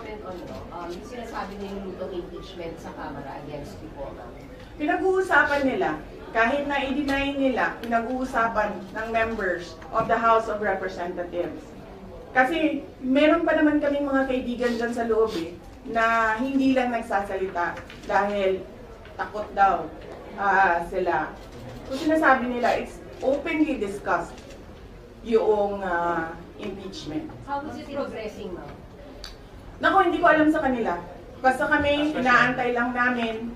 comment on yung sinasabi nilulutong impeachment sa Kamara against people? Pinag-uusapan nila, kahit na i-deny nila, pinag-uusapan ng members of the House of Representatives. Kasi meron pa naman kaming mga kaibigan dyan sa loob na hindi lang nagsasalita dahil takot daw sila. So sinasabi nila, it's openly discussed yung impeachment. How is it progressing, ma'am? Naku, hindi ko alam sa kanila. Basta kami, inaantay lang namin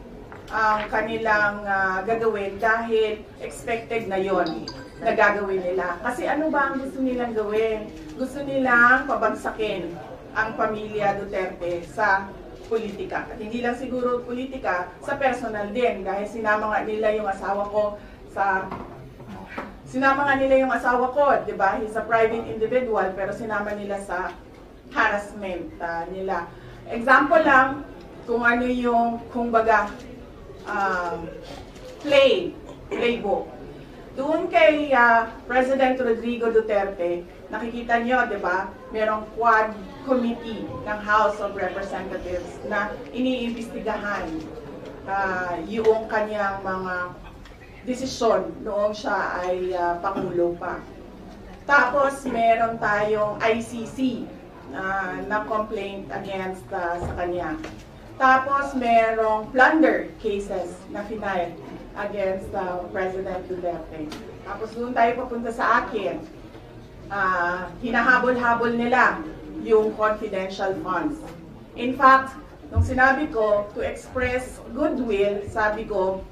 ang kanilang gagawin dahil expected na yon na gagawin nila. Kasi ano ba ang gusto nilang gawin? Gusto nilang pabagsakin ang pamilya Duterte sa politika. At hindi lang siguro politika, sa personal din. Dahil sinama nga nila yung asawa ko sa... Sinama nga nila yung asawa ko, di ba? He's a private individual, pero sinama nila sa harassment nila. Example lang, kung ano yung, kumbaga, playbook. Doon kay President Rodrigo Duterte, nakikita nyo, di ba? Merong quad committee ng House of Representatives na iniimbestigahan yung kanyang mga desisyon noong siya ay Pangulo pa. Tapos meron tayong ICC na complaint against sa kanya. Tapos merong plunder cases na final against President Duterte. Tapos doon tayo papunta sa akin. Hinahabol-habol nila yung confidential funds. In fact, nung sinabi ko to express goodwill, sabi ko,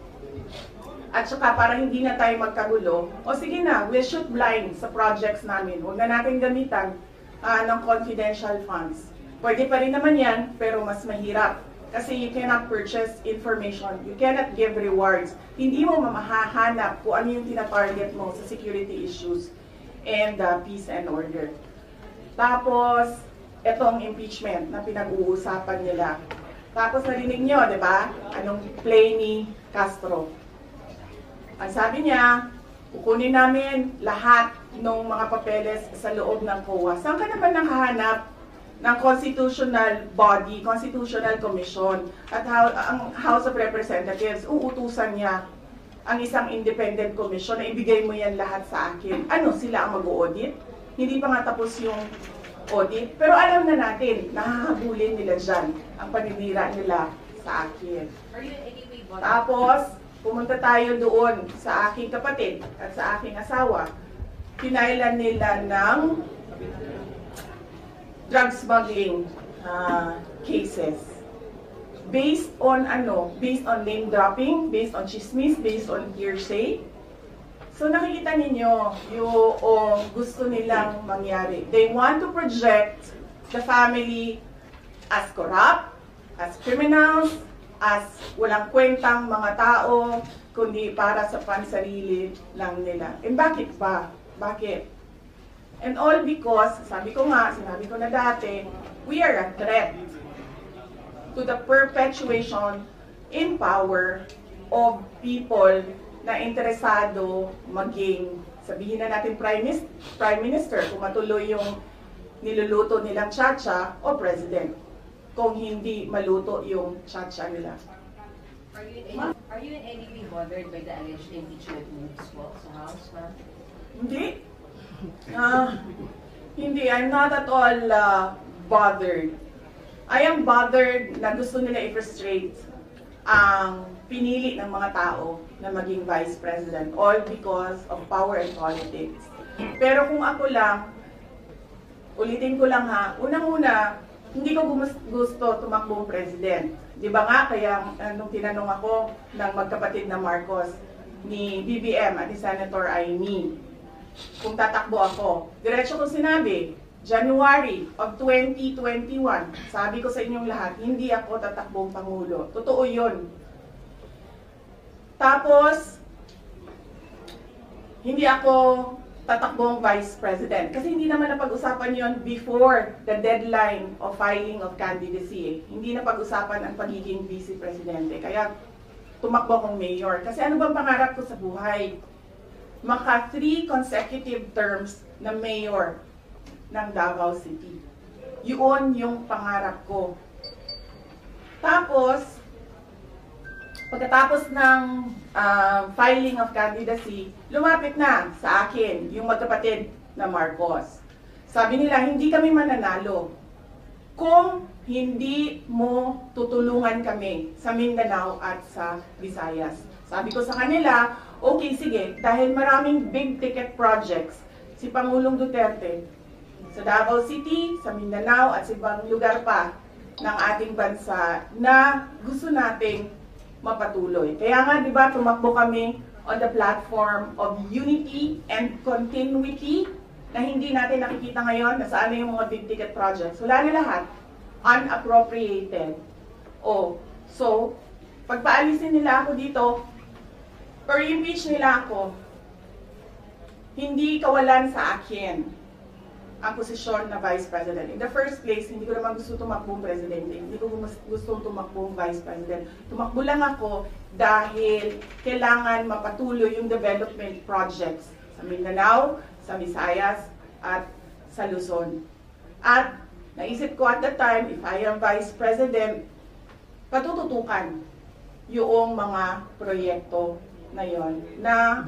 at saka para hindi na tayo magkagulo, o sige na, we'll shoot blind sa projects namin. Huwag na natin gamitan ng confidential funds. Pwede pa rin naman yan, pero mas mahirap. Kasi you cannot purchase information, you cannot give rewards. Hindi mo mamahahanap kung ano yung tinatarget mo sa security issues and peace and order. Tapos, etong impeachment na pinag-uusapan nila. Tapos narinig nyo, di ba? Anong play ni Castro? Ang sabi niya, kukunin namin lahat ng mga papeles sa loob ng COA. Saan ka naman nakahanap ng constitutional body, constitutional commission, at ang House of Representatives, uutusan niya ang isang independent commission na ibigay mo yan lahat sa akin. Ano, sila ang mag-audit? Hindi pa nga tapos yung audit. Pero alam na natin, nahahabulin nila dyan ang paninira nila sa akin. Tapos, pumunta tayo doon sa aking kapatid at sa aking asawa. Pinailan nila ng drug smuggling cases. Based on ano? Based on name dropping, based on chismis, based on hearsay. So nakikita ninyo yung gusto nilang mangyari. They want to project the family as corrupt, as criminals, as walang kwentang mga tao, kundi para sa pansarili lang nila. And bakit ba? Bakit? And all because, sabi ko nga, sinabi ko na dati, we are a threat to the perpetuation in power of people na interesado maging, sabihin na natin Prime Minister, kung matuloy yung niluluto nilang chacha o President, kung hindi maluto yung chacha nila. Are you in any way bothered by the alleged impeachment moves po sa House, ma'am? Hindi. Hindi, I'm not at all bothered. I am bothered na gusto nila i-frustrate ang pinili ng mga tao na maging Vice President, all because of power and politics. Pero kung ako lang, ulitin ko lang ha, unang-una, hindi ko gusto tumakbong President. Di ba nga, kaya nung tinanong ako ng magkapatid na Marcos, ni BBM at ni Senator Aimee, kung tatakbo ako, diretso ko sinabi, January of 2021, sabi ko sa inyong lahat, hindi ako tatakbong Pangulo. Totoo yun. Tapos, hindi ako tatakbong Vice President. Kasi hindi naman napag-usapan yon before the deadline of filing of candidacy. Hindi napag-usapan ang pagiging Vice Presidente. Kaya tumakbo akong mayor. Kasi ano bang pangarap ko sa buhay? Maka 3 consecutive terms na mayor ng Davao City. Yun yung pangarap ko. Tapos, pagkatapos ng filing of candidacy, lumapit na sa akin yung magkapatid na Marcos. Sabi nila, hindi kami mananalo kung hindi mo tutulungan kami sa Mindanao at sa Visayas. Sabi ko sa kanila, okay, sige, dahil maraming big ticket projects si Pangulong Duterte sa Davao City, sa Mindanao at sa ibang lugar pa ng ating bansa na gusto nating mapatuloy. Kaya nga, di ba, tumakbo kami on the platform of unity and continuity na hindi natin nakikita ngayon na saan na yung mga big ticket projects. Wala na lahat. Unappropriated. So, pagpaalisin nila ako dito, or impeach nila ako, hindi kawalan sa akin ang posisyon na Vice President. In the first place, hindi ko naman gusto tumakbong Presidente. Hindi ko gusto tumakbong Vice President. Tumakbo lang ako dahil kailangan mapatuloy yung development projects sa Mindanao, sa Visayas, at sa Luzon. At naisip ko at the time, if I am Vice President, patututukan yung mga proyekto na yon na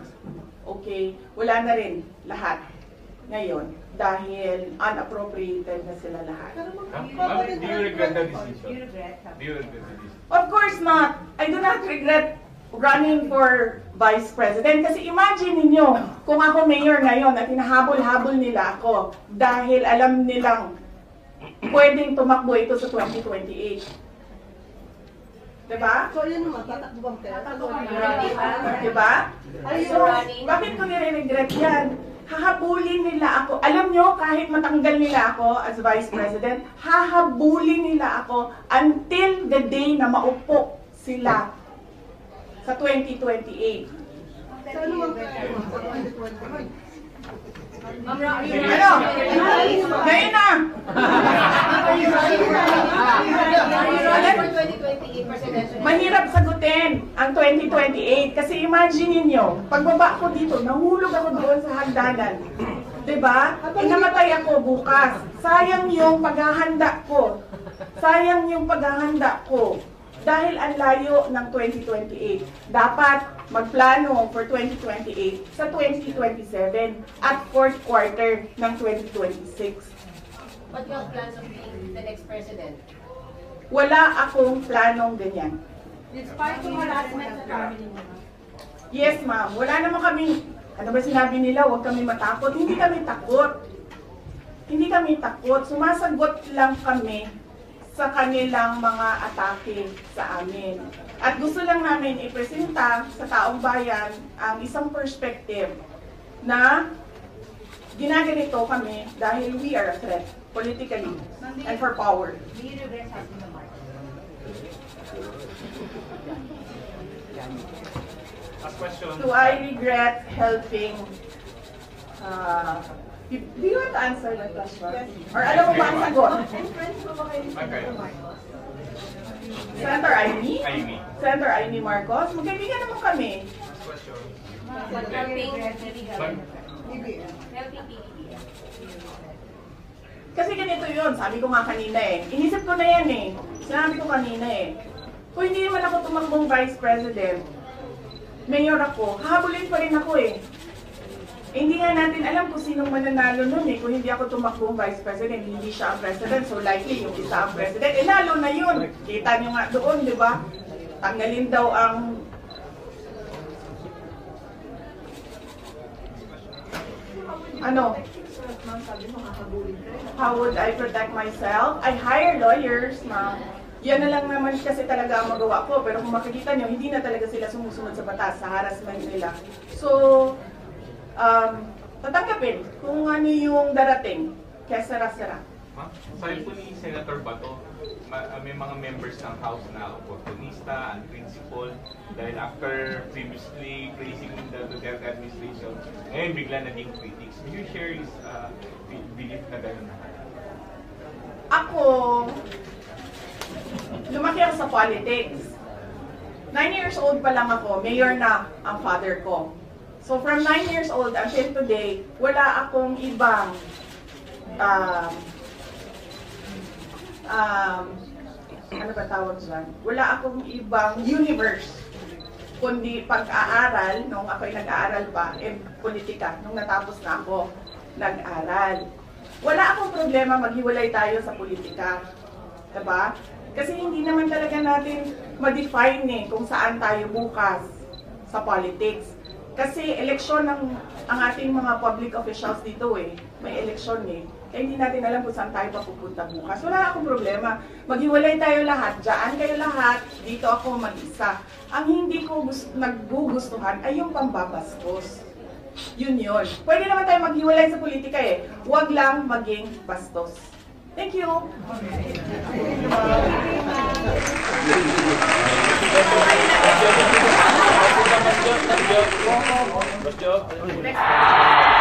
okay, wala na rin lahat ngayon dahil unappropriated na sila lahat. Do you regret the decision? Do you regret? Do you regret the decision? Of course not. I do not regret running for Vice President kasi imagine niyo kung ako mayor ngayon at hinahabol-habol nila ako dahil alam nilang pwedeng tumakbo ito sa 2028. Diba? So, yun naman, tatakbo bang pera? Diba? So, running? bakit ko nire-regret yan? Hahabulin nila ako. Alam nyo, kahit matanggal nila ako as Vice President, hahabulin nila ako until the day na maupo sila sa 2028. So, ano mang pera? Sa 2020? Ma'am Ra, Ano? Ngayon na! for 2028 presidential. Mahirap sagutin ang 2028 kasi imagine niyo, pagbaba ko dito, nahulog ako doon sa hagdanan. 'Di ba? Namatay ako bukas. Sayang yung paghahanda ko. Sayang yung paghahanda ko. Dahil ang layo ng 2028. Dapat magplano for 2028 sa 2027 at fourth quarter ng 2026. What your plans of being the next president? Wala akong planong ganyan. Despite yung harassment sa family mo. Yes, ma'am. Wala naman kami, ano ba sinabi nila, huwag kami matakot. Hindi kami takot. Hindi kami takot. Sumasagot lang kami sa kanilang mga atake sa amin. At gusto lang namin ipresenta sa taong bayan ang isang perspective na ginaganito kami dahil we are a threat politically and for power. Do you regret having the mark? Last question. Do I regret helping do you want to answer that question? Yes. Or alam mo ba ang sagot? And friends mo ba kayo Okay. sa Marcos? Senator Amy? Amy. Senator Amy Marcos? Magkaibigan naman kami. Last question. Helping BBM. helping PBBM. Kasi ganito yun, sabi ko nga kanina eh. Inisip ko na yan eh. Sinabi ko kanina eh. Kung hindi naman ako tumakbong Vice President, mayor ako, hahabulin pa rin ako eh. Hindi nga natin alam kung sinong mananalo nun eh. Kung hindi ako tumakbong Vice President, hindi siya ang President. So likely yung isa ang President. Eh lalo na yun. Kita nyo nga doon, di ba? Tanggalin daw ang... Ano? How would I protect myself? I hire lawyers, ma'am. Yan na lang naman kasi talaga ang magawa ko. Pero kung makikita nyo, hindi na talaga sila sumusunod sa batas, sa harassment nila. So, tatanggapin kung ano yung darating. Kaya sara-sara. Ma'am, sabi po ni Senator Bato, may mga members ng House na opportunista, unprincipled, dahil after previously praising the Duterte administration, ngayon bigla naging critics. Will you share his belief na gano'n na? Ako, lumaki ako sa politics. 9 years old pa lang ako, mayor na ang father ko. So from 9 years old until today, wala akong ibang ano ba tawag dyan? Wala akong ibang universe kundi pag-aaral, nung ako'y nag-aaral pa, politika, nung natapos na ako nag-aral. Wala akong problema maghiwalay tayo sa politika. Diba? Kasi hindi naman talaga natin ma-define kung saan tayo bukas sa politics. Kasi eleksyon ang ating mga public officials dito may eleksyon Kaya hindi natin alam kung saan tayo papupunta bukas. Wala akong problema. Maghiwalay tayo lahat. Diyan kayo lahat. Dito ako mag-isa. Ang hindi ko naggugustuhan ay yung pambabastos. Yun. Pwede naman tayo maghiwalay sa politika Huwag lang maging bastos. Thank you. Next.